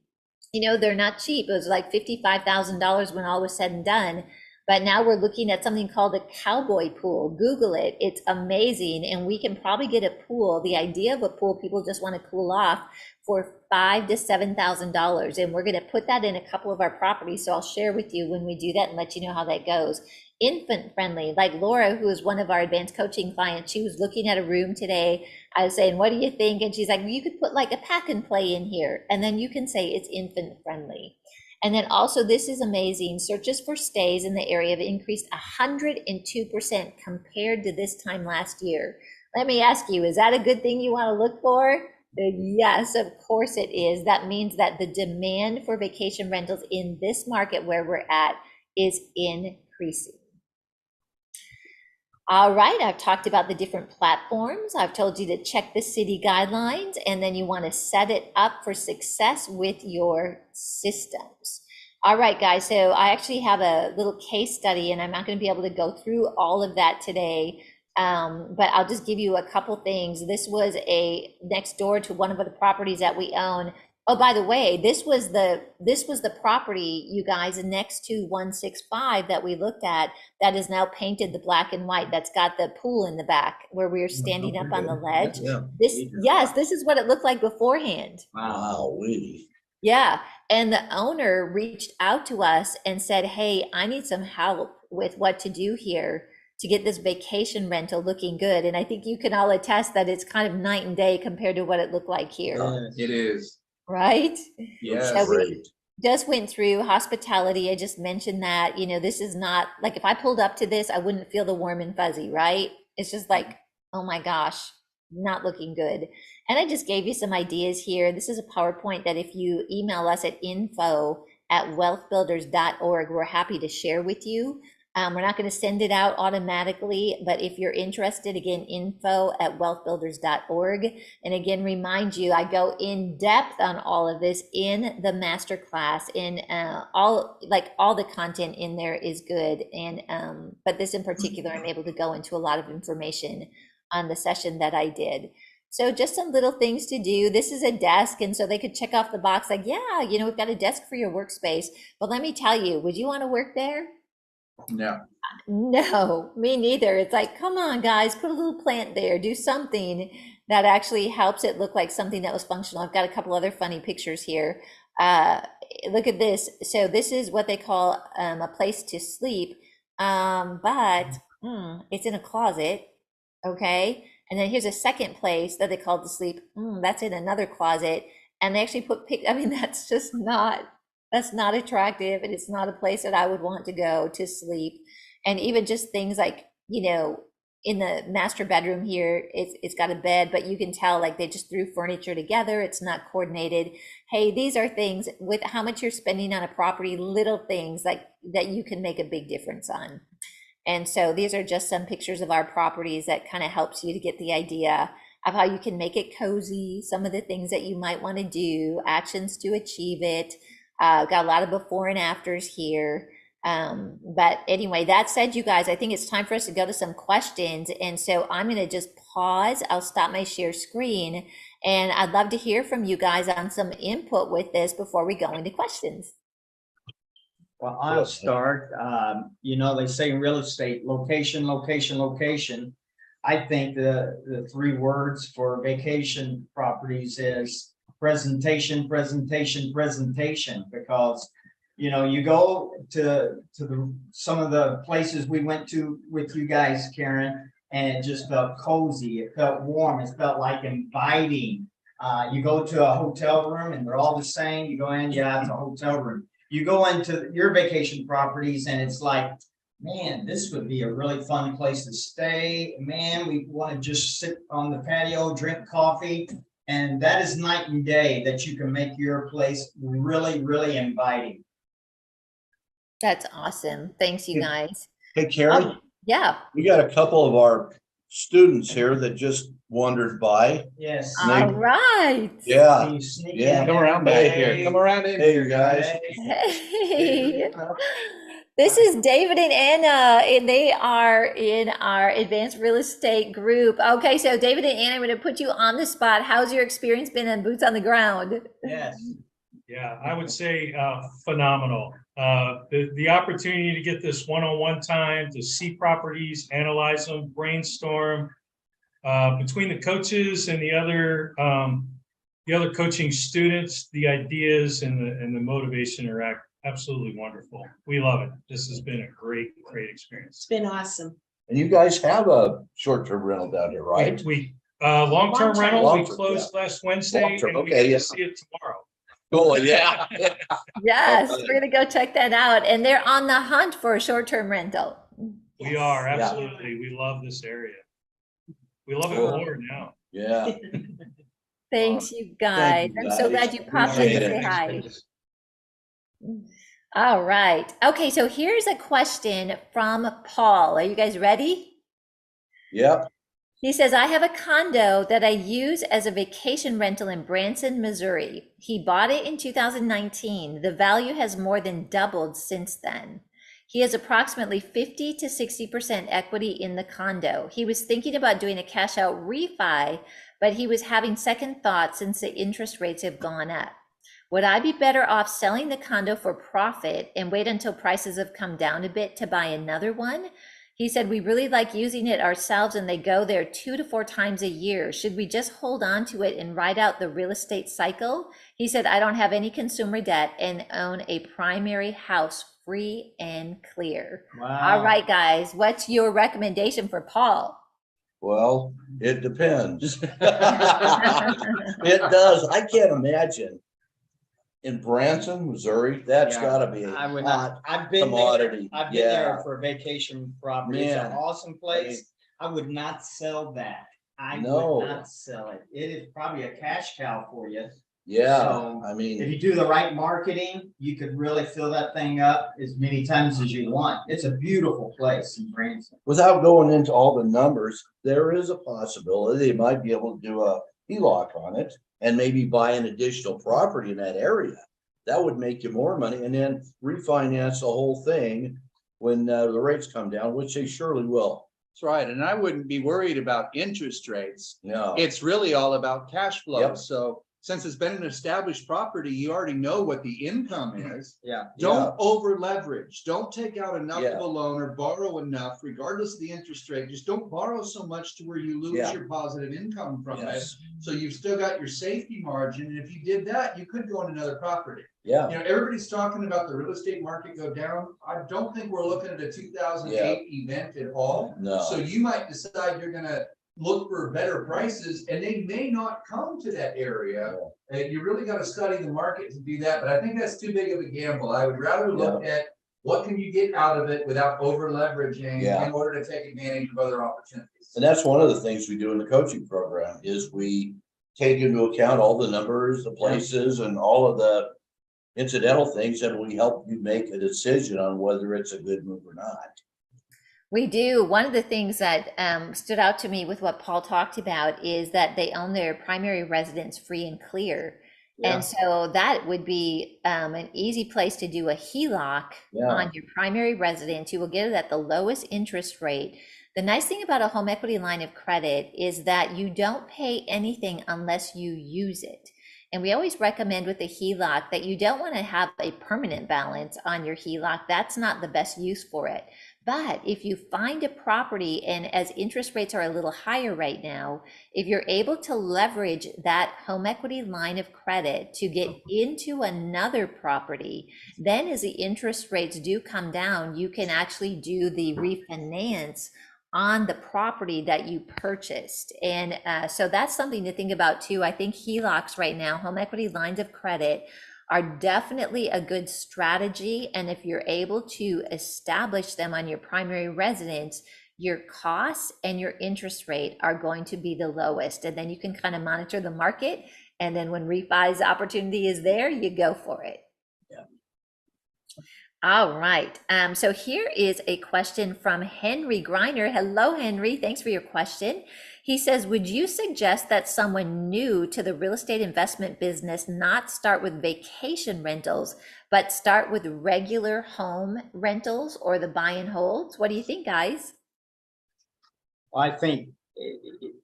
Speaker 1: You know, they're not cheap. It was like $55,000 when all was said and done. But now we're looking at something called a cowboy pool. Google it. It's amazing. And we can probably get a pool. The idea of a pool, people just want to cool off, for $5,000 to $7,000. And we're going to put that in a couple of our properties. So I'll share with you when we do that and let you know how that goes. Infant friendly, like Laura, who is one of our advanced coaching clients, she was looking at a room today. I was saying, what do you think? And she's like, you could put like a pack and play in here. And then you can say it's infant friendly. And then also, this is amazing. Searches for stays in the area have increased 102% compared to this time last year. Let me ask you, is that a good thing you want to look for? Yes, of course it is. That means that the demand for vacation rentals in this market where we're at is increasing. All right, I've talked about the different platforms. I've told you to check the city guidelines, and then you want to set it up for success with your systems. All right, guys, so I actually have a little case study, and I'm not going to be able to go through all of that today, but I'll just give you a couple things. This was a next door to one of the properties that we own. Oh, by the way, this was the property, you guys, next to 165 that we looked at, that is now painted the black and white. That's got the pool in the back where we were standing up on the ledge.
Speaker 2: Yeah.
Speaker 1: This is what it looked like beforehand.
Speaker 2: Wow, really?
Speaker 1: Yeah, and the owner reached out to us and said, hey, I need some help with what to do here to get this vacation rental looking good. And I think you can all attest that it's kind of night and day compared to what it looked like here.
Speaker 4: It is.
Speaker 1: Right?
Speaker 4: Yes.
Speaker 1: So we just went through hospitality. I just mentioned that, you know, this is not like, if I pulled up to this, I wouldn't feel the warm and fuzzy, right? It's just like, oh my gosh, not looking good. And I just gave you some ideas here. This is a PowerPoint that if you email us at info@wealthbuilders.org, we're happy to share with you. We're not going to send it out automatically, but if you're interested, again, info@wealthbuilders.org. And again, remind you, I go in depth on all of this in the masterclass. In all the content in there is good, and but this in particular, I'm able to go into a lot of information on the session that I did. So just some little things to do. This is a desk, and so they could check off the box like, yeah, you know, we've got a desk for your workspace. But let me tell you, would you want to work there?
Speaker 4: No.
Speaker 1: No, me neither. It's like, come on, guys, put a little plant there, do something that actually helps it look like something that was functional. I've got a couple other funny pictures here. Look at this. So this is what they call a place to sleep, but it's in a closet, okay? And then here's a second place that they call to sleep. That's in another closet. And they actually put, I mean, that's not attractive, and it's not a place that I would want to go to sleep. And even just things like, you know, in the master bedroom here, it's got a bed, but you can tell like they just threw furniture together. It's not coordinated. Hey, these are things with how much you're spending on a property, little things like that you can make a big difference on. And so these are just some pictures of our properties that kind of helps you to get the idea of how you can make it cozy, some of the things that you might want to do, actions to achieve it. Got a lot of before and afters here. But anyway, that said, you guys, I think it's time for us to go to some questions. And so I'm going to just pause. I'll stop my share screen, and I'd love to hear from you guys on some input with this before we go into questions.
Speaker 3: Well, I'll start. You know, they say in real estate, location, location, location. I think the three words for vacation properties is presentation, presentation, presentation, because you know, you go to some of the places we went to with you guys, Karen, and it just felt cozy. It felt warm. It felt like inviting. You go to a hotel room and they're all the same. You go in, yeah, it's a hotel room. You go into your vacation properties and it's like, man, this would be a really fun place to stay. Man, we want to just sit on the patio, drink coffee. And that is night and day, that you can make your place really, really inviting.
Speaker 1: That's awesome. Thanks, you guys.
Speaker 2: Hey, Karen,
Speaker 1: Yeah,
Speaker 2: we got a couple of our students here that just wandered by.
Speaker 3: Yes.
Speaker 1: all right.
Speaker 2: Yeah,
Speaker 3: Can you sneak
Speaker 2: yeah.
Speaker 3: in
Speaker 4: Come
Speaker 3: there?
Speaker 4: around back
Speaker 2: Hey.
Speaker 4: here. Come around in
Speaker 2: Hey,
Speaker 4: here,
Speaker 2: you guys.
Speaker 1: Hey. This is David and Anna, and they are in our advanced real estate group. Okay, so David and Anna, I'm going to put you on the spot. How's your experience been in boots on the ground?
Speaker 3: Yes.
Speaker 5: Yeah, I would say phenomenal. The opportunity to get this one-on-one time to see properties, analyze them, brainstorm between the coaches and the other coaching students, the ideas and the motivation are absolutely wonderful. We love it. This has been a great experience.
Speaker 6: It's been awesome.
Speaker 2: And you guys have a short-term rental down here, right?
Speaker 5: We long-term rental, we
Speaker 2: Long-term,
Speaker 5: closed last Wednesday,
Speaker 2: Long-term,
Speaker 5: and we
Speaker 2: okay,
Speaker 5: get
Speaker 2: yeah.
Speaker 5: to see it tomorrow.
Speaker 2: Cool, yeah.
Speaker 1: Yes,
Speaker 2: Okay.
Speaker 1: we're going to go check that out. And they're on the hunt for a short-term rental.
Speaker 5: We are,
Speaker 2: Yeah.
Speaker 5: absolutely. We love this area. We love it
Speaker 2: Cool.
Speaker 5: more now.
Speaker 2: Yeah.
Speaker 1: Thanks, you guys.
Speaker 2: you
Speaker 1: I'm so
Speaker 2: guys.
Speaker 1: glad you popped in to
Speaker 2: Appreciate
Speaker 1: say
Speaker 2: it.
Speaker 1: hi. All right. Okay, so here's a question from Paul. Are you guys ready?
Speaker 2: Yep.
Speaker 1: He says, I have a condo that I use as a vacation rental in Branson, Missouri. He bought it in 2019. The value has more than doubled since then. He has approximately 50 to 60% equity in the condo. He was thinking about doing a cash out refi, but he was having second thoughts since the interest rates have gone up. Would I be better off selling the condo for profit and wait until prices have come down a bit to buy another one? He said, we really like using it ourselves and they go there 2 to 4 times a year. Should we just hold on to it and ride out the real estate cycle? He said, I don't have any consumer debt and own a primary house free and clear.
Speaker 3: Wow.
Speaker 1: All right, guys, what's your recommendation for Paul?
Speaker 2: Well, it depends. It does. I can't imagine in Branson, Missouri, that's
Speaker 3: Yeah,
Speaker 2: gotta be a
Speaker 3: I would
Speaker 2: hot
Speaker 3: not. I've been there.
Speaker 2: commodity.
Speaker 3: I've been there
Speaker 2: Yeah.
Speaker 3: for a vacation property. It's an
Speaker 2: Man.
Speaker 3: awesome place. I would not sell that. I
Speaker 2: No.
Speaker 3: would not sell it. It is probably a cash cow for you.
Speaker 2: Yeah,
Speaker 3: So,
Speaker 2: I
Speaker 3: If
Speaker 2: mean,
Speaker 3: you do the right marketing, you could really fill that thing up as many times as you want. It's a beautiful place in Branson.
Speaker 2: without going into all the numbers, there is a possibility they might be able to do a HELOC on it and maybe buy an additional property in that area. That would make you more money and then refinance the whole thing when the rates come down, which they surely will.
Speaker 4: That's right. And I wouldn't be worried about interest rates.
Speaker 2: No.
Speaker 4: It's really all about cash flow.
Speaker 2: Yep.
Speaker 4: So since it's been an established property, you already know what the income is.
Speaker 3: Yeah.
Speaker 4: Don't over leverage. Don't take out enough
Speaker 2: Yeah.
Speaker 4: of a loan or borrow enough, regardless of the interest rate. Just don't borrow so much to where you lose
Speaker 2: Yeah.
Speaker 4: your positive income from it.
Speaker 2: Yes.
Speaker 4: So you've still got your safety margin. And if you did that, you could go on another property.
Speaker 2: Yeah,
Speaker 4: You know, everybody's talking about the real estate market go down. I don't think we're looking at a 2008 event at all.
Speaker 2: no.
Speaker 4: So you might decide you're gonna look for better prices and they may not come to that area. And you really gotta study the market to do that, but I think that's too big of a gamble. I would rather look at what can you get out of it without over leveraging
Speaker 2: Yeah.
Speaker 4: in order to take advantage of other opportunities.
Speaker 2: And that's one of the things we do in the coaching program is we take into account all the numbers, the places and all of the incidental things, and we help you make a decision on whether it's a good move or not.
Speaker 1: We do. One of the things that stood out to me with what Paul talked about is that they own their primary residence free and clear.
Speaker 2: Yeah.
Speaker 1: And so that would be an easy place to do a HELOC
Speaker 2: Yeah.
Speaker 1: on your primary residence. You will get it at the lowest interest rate. The nice thing about a home equity line of credit is that you don't pay anything unless you use it. And we always recommend with a HELOC that you don't want to have a permanent balance on your HELOC. That's not the best use for it. But if you find a property, and as interest rates are a little higher right now, if you're able to leverage that home equity line of credit to get into another property, then as the interest rates do come down, you can actually do the refinance on the property that you purchased. And so that's something to think about too. I think HELOCs right now, home equity lines of credit, are definitely a good strategy. And if you're able to establish them on your primary residence, your costs and your interest rate are going to be the lowest. And then you can kind of monitor the market. And then when refi's opportunity is there, you go for it.
Speaker 2: Yeah.
Speaker 1: All right. So here is a question from Henry Griner. Hello, Henry. Thanks for your question. He says, would you suggest that someone new to the real estate investment business not start with vacation rentals, but start with regular home rentals or the buy and holds? What do you think, guys?
Speaker 3: I think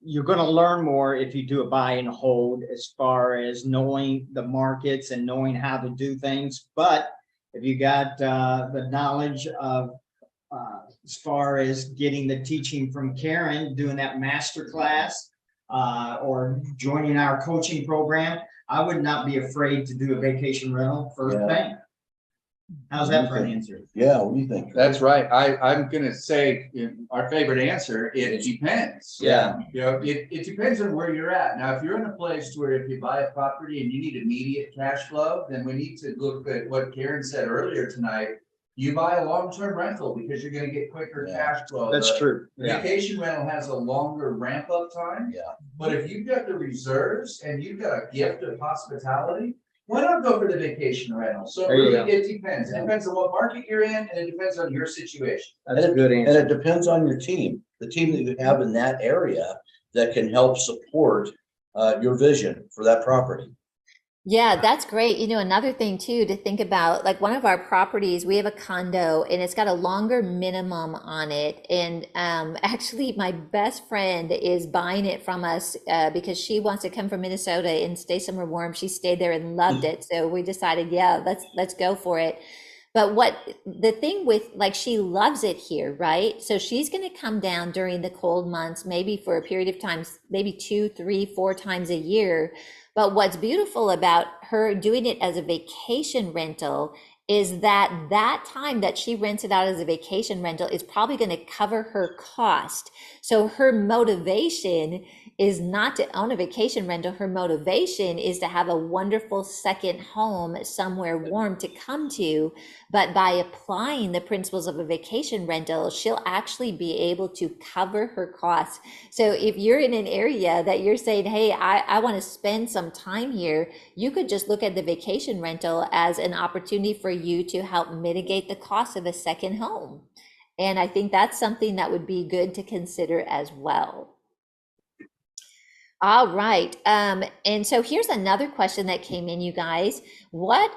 Speaker 3: you're going to learn more if you do a buy and hold, as far as knowing the markets and knowing how to do things. But if you got the knowledge of as far as getting the teaching from Karen, doing that Masterclass, or joining our coaching program, I would not be afraid to do a vacation rental first thing. How's that for an answer?
Speaker 2: Yeah, what do you think?
Speaker 4: That's right. I'm gonna say our favorite answer, it depends.
Speaker 2: Yeah.
Speaker 4: You know, it depends on where you're at. Now, if you're in a place where if you buy a property and you need immediate cash flow, then we need to look at what Karen said earlier tonight. You buy a long-term rental because you're gonna get quicker cash flow.
Speaker 3: That's true.
Speaker 4: Vacation rental has a longer ramp-up time.
Speaker 2: Yeah.
Speaker 4: But if you've got the reserves and you've got a gift of hospitality, why not go for the vacation rental? So
Speaker 3: There you
Speaker 4: really,
Speaker 3: go.
Speaker 4: it depends. It depends on what market you're in, and it depends on your situation.
Speaker 3: That's a good
Speaker 2: And
Speaker 3: answer.
Speaker 2: it depends on your team, the team that you have in that area that can help support your vision for that property.
Speaker 1: Yeah, that's great. You know, another thing too to think about, like one of our properties, we have a condo and it's got a longer minimum on it. And actually, my best friend is buying it from us because she wants to come from Minnesota and stay somewhere warm. She stayed there and loved it. So we decided, yeah, let's go for it. But what the thing with, like, she loves it here, right? So she's going to come down during the cold months, maybe for a period of time, maybe 2, 3, 4 times a year. But what's beautiful about her doing it as a vacation rental is that that time that she rents it out as a vacation rental is probably going to cover her cost. So her motivation is not to own a vacation rental. Her motivation is to have a wonderful second home somewhere warm to come to. But by applying the principles of a vacation rental, she'll actually be able to cover her costs. So if you're in an area that you're saying, hey, I want to spend some time here, you could just look at the vacation rental as an opportunity for you to help mitigate the cost of a second home. And I think that's something that would be good to consider as well. All right. And so here's another question that came in, you guys. What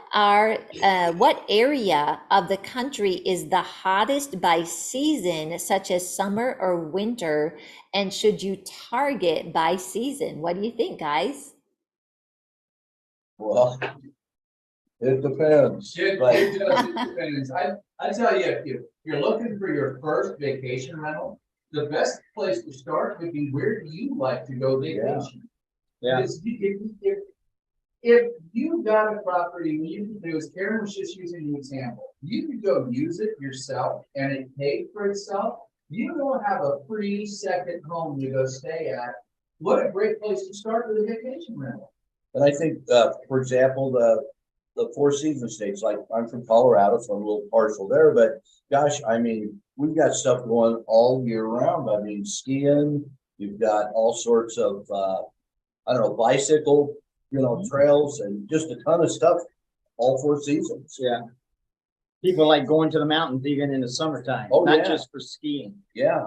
Speaker 1: area of the country is the hottest by season, such as summer or winter? And should you target by season? What do you think, guys?
Speaker 2: Well, it depends.
Speaker 4: It does, it depends. I tell you, if you're looking for your first vacation rental, the best place to start would be, where do you like to go vacation?
Speaker 3: Yeah.
Speaker 4: Because if you got a property, Karen was just using the example, you could go use it yourself and it paid for itself. You don't have a free second home to go stay at. What a great place to start with a vacation rental.
Speaker 2: And I think, for example, the Four Seasons states, like I'm from Colorado, so I'm a little partial there, but gosh, I mean, we've got stuff going all year round. I mean, skiing, you've got all sorts of, I don't know, bicycle, trails and just a ton of stuff, all 4 seasons.
Speaker 3: Yeah. People like going to the mountains even in the summertime, not just for skiing.
Speaker 2: Yeah.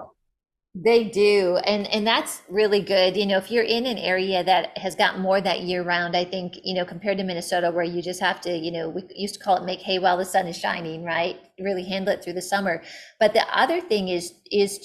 Speaker 1: They do. And that's really good. You know, if you're in an area that has got more that year round, I think, compared to Minnesota, where you just have to, we used to call it make hay while the sun is shining, right? Really handle it through the summer. But the other thing is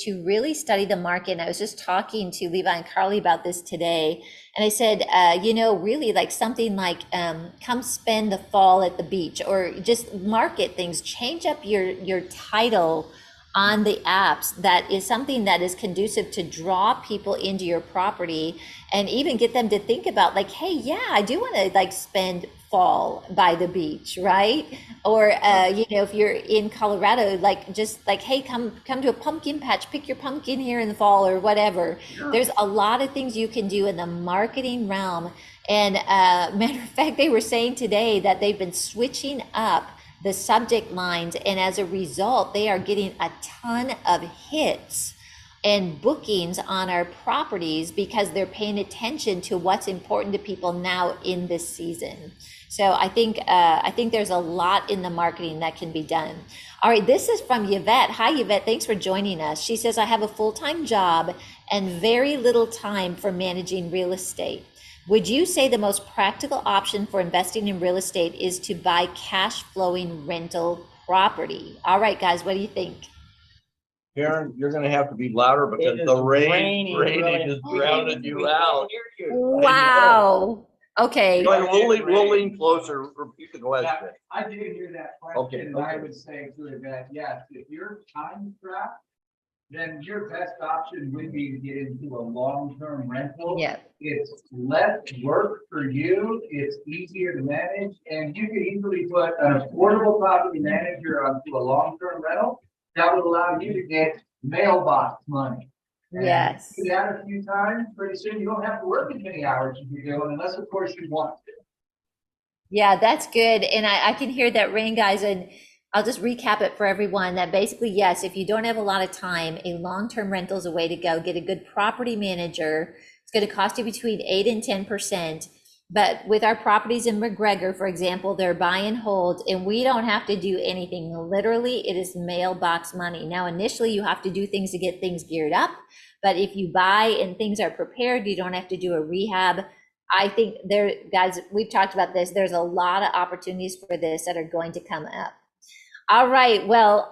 Speaker 1: to really study the market. And I was just talking to Levi and Carly about this today. And I said, really like something like, come spend the fall at the beach, or just market things, change up your title on the apps. That is something that is conducive to draw people into your property, and even get them to think about, like, hey, yeah, I do want to like spend fall by the beach, right? Or if you're in Colorado, like, just like, hey, come to a pumpkin patch, pick your pumpkin here in the fall or whatever. Sure. There's a lot of things you can do in the marketing realm. And matter of fact, they were saying today that they've been switching up the subject lines, and as a result, they are getting a ton of hits and bookings on our properties because they're paying attention to what's important to people now in this season. So I think there's a lot in the marketing that can be done. All right, this is from Yvette. Hi, Yvette. Thanks for joining us. She says, I have a full-time job and very little time for managing real estate. Would you say the most practical option for investing in real estate is to buy cash flowing rental property? All right, guys, what do you think?
Speaker 2: Karen, you're gonna have to be louder because
Speaker 3: It is
Speaker 2: the
Speaker 3: raining
Speaker 2: raining
Speaker 3: really-
Speaker 2: is drowning you out.
Speaker 1: Wow. Okay.
Speaker 2: We'll lean closer. You can go ahead.
Speaker 6: I did hear that
Speaker 2: Okay,
Speaker 6: question, and I
Speaker 2: okay.
Speaker 6: would say to it that, yes, if you're time strapped, then your best option would be to get into a long-term rental.
Speaker 1: Yeah.
Speaker 6: It's less work for you, it's easier to manage, and you could easily put an affordable property manager onto a long-term rental that would allow you to get mailbox money. And
Speaker 1: Yes.
Speaker 6: do that a few times, pretty soon you don't have to work as many hours as you're doing, unless of course you want to.
Speaker 1: Yeah, that's good. And I can hear that rain, guys. And I'll just recap it for everyone that basically, yes, if you don't have a lot of time, a long-term rental is a way to go. Get a good property manager. It's going to cost you between 8 and 10%. But with our properties in McGregor, for example, they're buy and hold, and we don't have to do anything. Literally, it is mailbox money. Now, initially, you have to do things to get things geared up. But if you buy and things are prepared, you don't have to do a rehab. I think there, guys, we've talked about this. There's a lot of opportunities for this that are going to come up. All right. Well,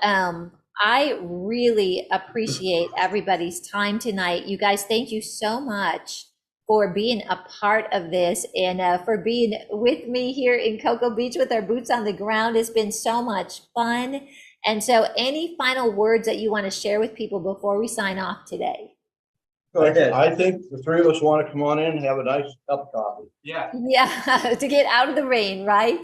Speaker 1: I really appreciate everybody's time tonight. You guys, thank you so much for being a part of this and for being with me here in Cocoa Beach with our boots on the ground. It's been so much fun. And so any final words that you want to share with people before we sign off today?
Speaker 3: Go ahead.
Speaker 2: I think the three of us want to come on in and have a nice cup of coffee.
Speaker 6: Yeah.
Speaker 1: Yeah, to get out of the rain, right?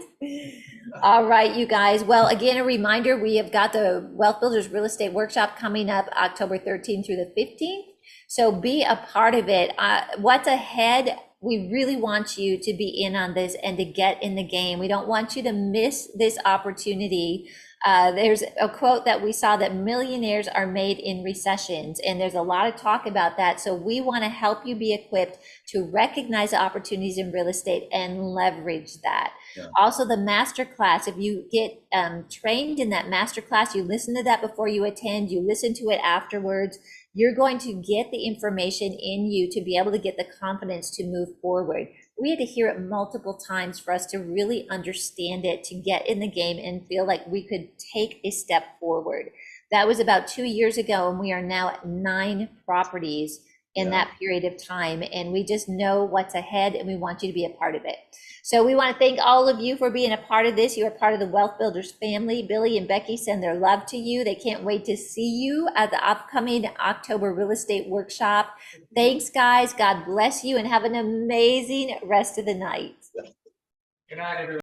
Speaker 1: All right, you guys. Well, again, a reminder, we have got the Wealth Builders Real Estate Workshop coming up October 13th through the 15th. So be a part of it. What's ahead? We really want you to be in on this and to get in the game. We don't want you to miss this opportunity. There's a quote that we saw that millionaires are made in recessions, and there's a lot of talk about that. So we want to help you be equipped to recognize the opportunities in real estate and leverage that.
Speaker 2: Yeah.
Speaker 1: Also, the Masterclass, if you get trained in that Masterclass, you listen to that before you attend, you listen to it afterwards, you're going to get the information in you to be able to get the confidence to move forward. We had to hear it multiple times for us to really understand it, to get in the game and feel like we could take a step forward. That was about 2 years ago, and we are now at 9 properties in that period of time. And we just know what's ahead, and we want you to be a part of it. So we want to thank all of you for being a part of this. You are part of the Wealth Builders family. Billy and Becky send their love to you. They can't wait to see you at the upcoming October Real Estate Workshop. Thanks, guys. God bless you, and have an amazing rest of the night.
Speaker 6: Good night, everyone.